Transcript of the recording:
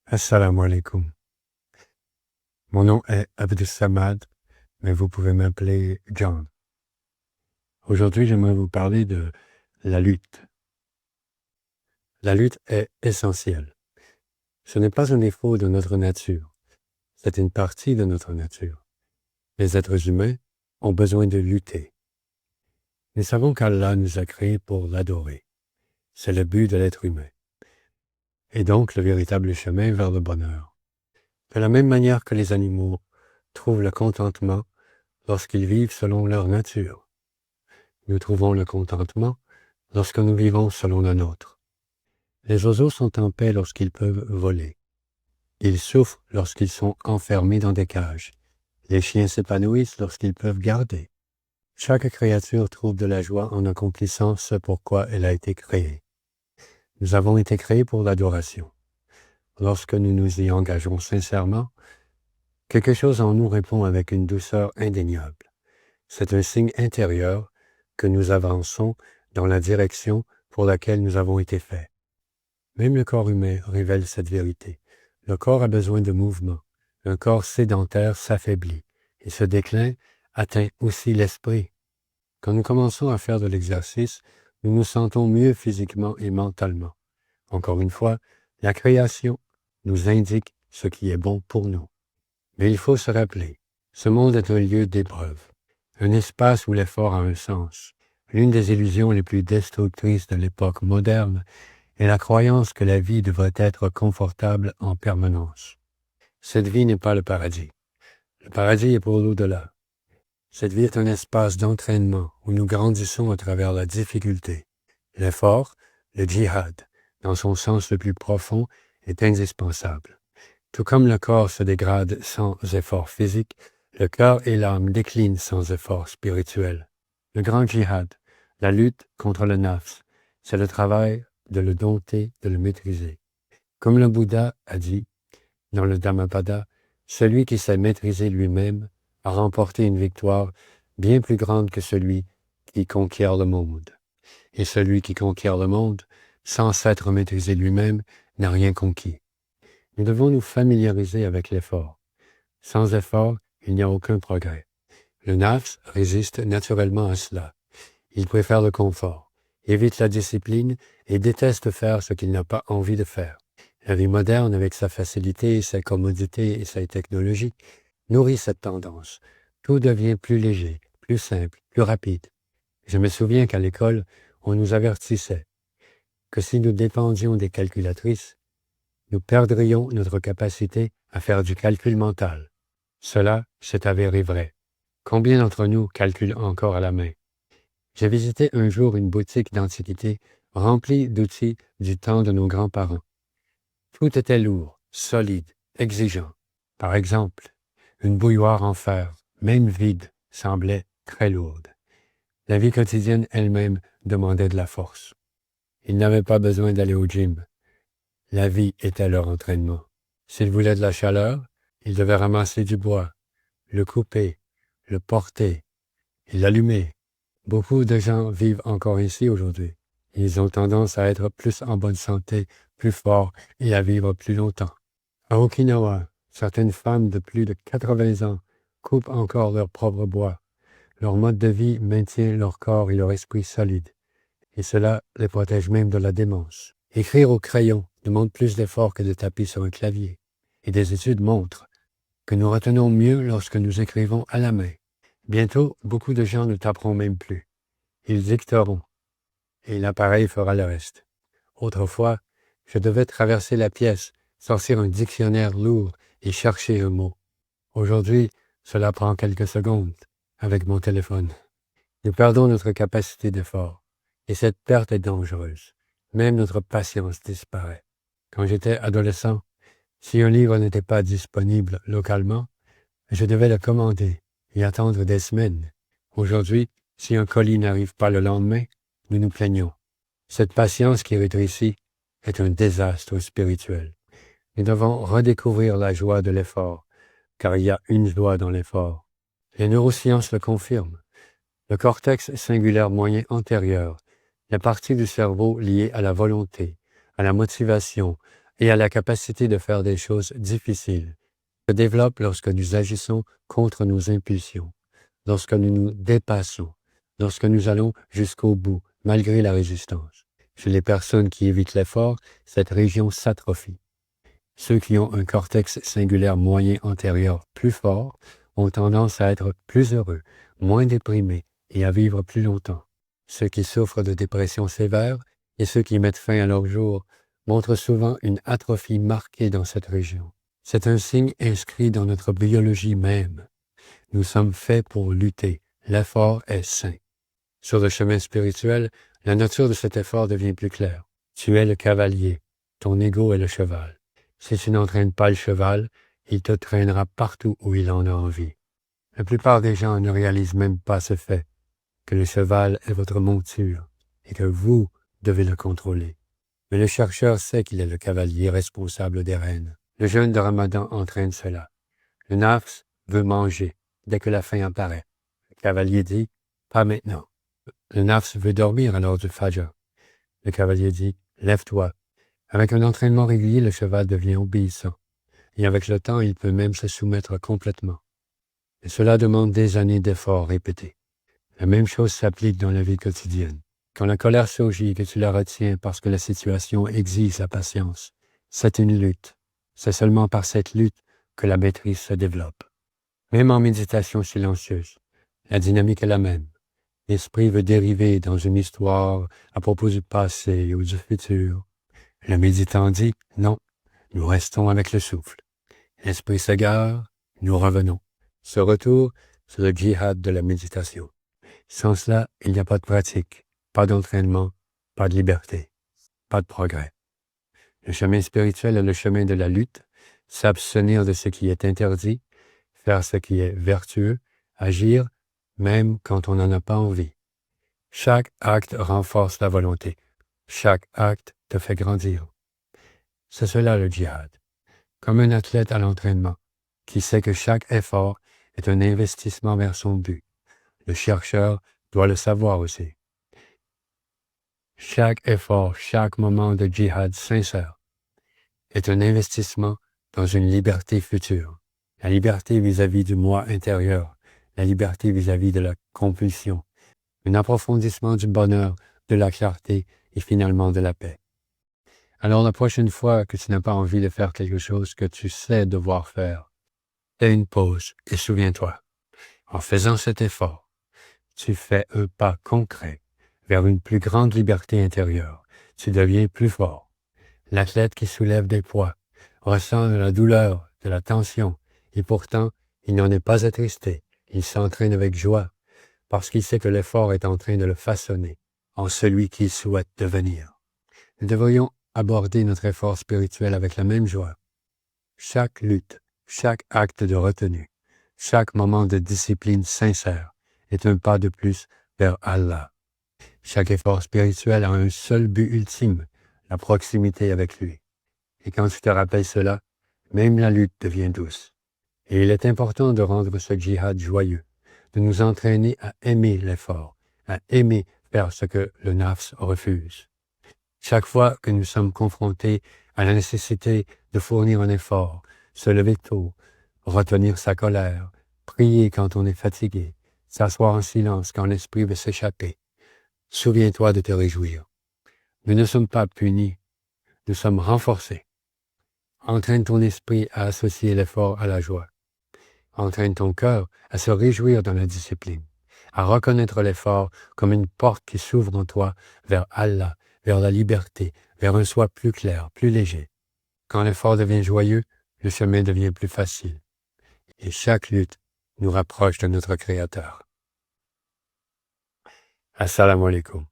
Assalamu alaikum. Mon nom est Abdus Samad, mais vous pouvez m'appeler John. Aujourd'hui, j'aimerais vous parler de la lutte. La lutte est essentielle. Ce n'est pas un défaut de notre nature. C'est une partie de notre nature. Les êtres humains ont besoin de lutter. Nous savons qu'Allah nous a créés pour l'adorer. C'est le but de l'être humain. Et donc le véritable chemin vers le bonheur. De la même manière que les animaux trouvent le contentement lorsqu'ils vivent selon leur nature. Nous trouvons le contentement lorsque nous vivons selon la nôtre. Les oiseaux sont en paix lorsqu'ils peuvent voler. Ils souffrent lorsqu'ils sont enfermés dans des cages. Les chiens s'épanouissent lorsqu'ils peuvent garder. Chaque créature trouve de la joie en accomplissant ce pourquoi elle a été créée. Nous avons été créés pour l'adoration. Lorsque nous nous y engageons sincèrement, quelque chose en nous répond avec une douceur indéniable. C'est un signe intérieur que nous avançons dans la direction pour laquelle nous avons été faits. Même le corps humain révèle cette vérité. Le corps a besoin de mouvement. Un corps sédentaire s'affaiblit et ce déclin atteint aussi l'esprit. Quand nous commençons à faire de l'exercice, nous nous sentons mieux physiquement et mentalement. Encore une fois, la création nous indique ce qui est bon pour nous. Mais il faut se rappeler, ce monde est un lieu d'épreuve, un espace où l'effort a un sens. L'une des illusions les plus destructrices de l'époque moderne est la croyance que la vie devrait être confortable en permanence. Cette vie n'est pas le paradis. Le paradis est pour l'au-delà. Cette vie est un espace d'entraînement où nous grandissons à travers la difficulté. L'effort, le djihad, dans son sens le plus profond, est indispensable. Tout comme le corps se dégrade sans effort physique, le cœur et l'âme déclinent sans effort spirituel. Le grand djihad, la lutte contre le nafs, c'est le travail de le dompter, de le maîtriser. Comme le Bouddha a dit dans le Dhammapada, celui qui sait maîtriser lui-même a remporté une victoire bien plus grande que celui qui conquiert le monde. Et celui qui conquiert le monde, sans s'être maîtrisé lui-même, n'a rien conquis. Nous devons nous familiariser avec l'effort. Sans effort, il n'y a aucun progrès. Le nafs résiste naturellement à cela. Il préfère le confort, évite la discipline et déteste faire ce qu'il n'a pas envie de faire. La vie moderne, avec sa facilité, sa commodité et sa technologie, nourrit cette tendance. Tout devient plus léger, plus simple, plus rapide. Je me souviens qu'à l'école, on nous avertissait que si nous dépendions des calculatrices, nous perdrions notre capacité à faire du calcul mental. Cela s'est avéré vrai. Combien d'entre nous calculent encore à la main? J'ai visité un jour une boutique d'antiquités remplie d'outils du temps de nos grands-parents. Tout était lourd, solide, exigeant. Par exemple, une bouilloire en fer, même vide, semblait très lourde. La vie quotidienne elle-même demandait de la force. Ils n'avaient pas besoin d'aller au gym. La vie était leur entraînement. S'ils voulaient de la chaleur, ils devaient ramasser du bois, le couper, le porter et l'allumer. Beaucoup de gens vivent encore ainsi aujourd'hui. Ils ont tendance à être plus en bonne santé, plus forts et à vivre plus longtemps. À Okinawa, certaines femmes de plus de 80 ans coupent encore leur propre bois. Leur mode de vie maintient leur corps et leur esprit solides. Et cela les protège même de la démence. Écrire au crayon demande plus d'efforts que de taper sur un clavier. Et des études montrent que nous retenons mieux lorsque nous écrivons à la main. Bientôt, beaucoup de gens ne taperont même plus. Ils dicteront, et l'appareil fera le reste. Autrefois, je devais traverser la pièce, sortir un dictionnaire lourd et chercher un mot. Aujourd'hui, cela prend quelques secondes avec mon téléphone. Nous perdons notre capacité d'effort, et cette perte est dangereuse. Même notre patience disparaît. Quand j'étais adolescent, si un livre n'était pas disponible localement, je devais le commander et attendre des semaines. Aujourd'hui, si un colis n'arrive pas le lendemain, nous nous plaignons. Cette patience qui rétrécit est un désastre spirituel. Nous devons redécouvrir la joie de l'effort, car il y a une joie dans l'effort. Les neurosciences le confirment. Le cortex singulaire moyen antérieur, la partie du cerveau liée à la volonté, à la motivation, et a la capacité de faire des choses difficiles, se développe lorsque nous agissons contre nos impulsions, lorsque nous nous dépassons, lorsque nous allons jusqu'au bout, malgré la résistance. Chez les personnes qui évitent l'effort, cette région s'atrophie. Ceux qui ont un cortex singulaire moyen antérieur plus fort ont tendance à être plus heureux, moins déprimés et à vivre plus longtemps. Ceux qui souffrent de dépression sévère et ceux qui mettent fin à leur jour montrent souvent une atrophie marquée dans cette région. C'est un signe inscrit dans notre biologie même. Nous sommes faits pour lutter. L'effort est sain. Sur le chemin spirituel, la nature de cet effort devient plus claire. Tu es le cavalier. Ton ego est le cheval. Si tu n'entraînes pas le cheval, il te traînera partout où il en a envie. La plupart des gens ne réalisent même pas ce fait, que le cheval est votre monture et que vous devez le contrôler. Mais le chercheur sait qu'il est le cavalier responsable des rênes. Le jeûne de Ramadan entraîne cela. Le nafs veut manger dès que la faim apparaît. Le cavalier dit « pas maintenant ». Le nafs veut dormir à l'heure du fajr. Le cavalier dit « lève-toi ». Avec un entraînement régulier, le cheval devient obéissant. Et avec le temps, il peut même se soumettre complètement. Et cela demande des années d'efforts répétés. La même chose s'applique dans la vie quotidienne. Quand la colère surgit et que tu la retiens parce que la situation exige la patience, c'est une lutte. C'est seulement par cette lutte que la maîtrise se développe. Même en méditation silencieuse, la dynamique est la même. L'esprit veut dériver dans une histoire à propos du passé ou du futur. Le méditant dit « non, nous restons avec le souffle ». L'esprit s'égare, nous revenons. Ce retour, c'est le djihad de la méditation. Sans cela, il n'y a pas de pratique, pas d'entraînement, pas de liberté, pas de progrès. Le chemin spirituel est le chemin de la lutte, s'abstenir de ce qui est interdit, faire ce qui est vertueux, agir même quand on n'en a pas envie. Chaque acte renforce la volonté. Chaque acte te fait grandir. C'est cela le djihad. Comme un athlète à l'entraînement, qui sait que chaque effort est un investissement vers son but. Le chercheur doit le savoir aussi. Chaque effort, chaque moment de djihad sincère est un investissement dans une liberté future. La liberté vis-à-vis du moi intérieur, la liberté vis-à-vis de la compulsion, un approfondissement du bonheur, de la clarté et finalement de la paix. Alors la prochaine fois que tu n'as pas envie de faire quelque chose que tu sais devoir faire, fais une pause et souviens-toi, en faisant cet effort, tu fais un pas concret vers une plus grande liberté intérieure. Tu deviens plus fort. L'athlète qui soulève des poids ressent de la douleur, de la tension, et pourtant, il n'en est pas attristé. Il s'entraîne avec joie, parce qu'il sait que l'effort est en train de le façonner en celui qu'il souhaite devenir. Nous devrions aborder notre effort spirituel avec la même joie. Chaque lutte, chaque acte de retenue, chaque moment de discipline sincère est un pas de plus vers Allah. Chaque effort spirituel a un seul but ultime, la proximité avec lui. Et quand tu te rappelles cela, même la lutte devient douce. Et il est important de rendre ce djihad joyeux, de nous entraîner à aimer l'effort, à aimer faire ce que le nafs refuse. Chaque fois que nous sommes confrontés à la nécessité de fournir un effort, se lever tôt, retenir sa colère, prier quand on est fatigué, s'asseoir en silence quand l'esprit veut s'échapper, souviens-toi de te réjouir. Nous ne sommes pas punis, nous sommes renforcés. Entraîne ton esprit à associer l'effort à la joie. Entraîne ton cœur à se réjouir dans la discipline, à reconnaître l'effort comme une porte qui s'ouvre en toi vers Allah, vers la liberté, vers un soi plus clair, plus léger. Quand l'effort devient joyeux, le chemin devient plus facile. Et chaque lutte nous rapproche de notre Créateur. Assalamu alaikum.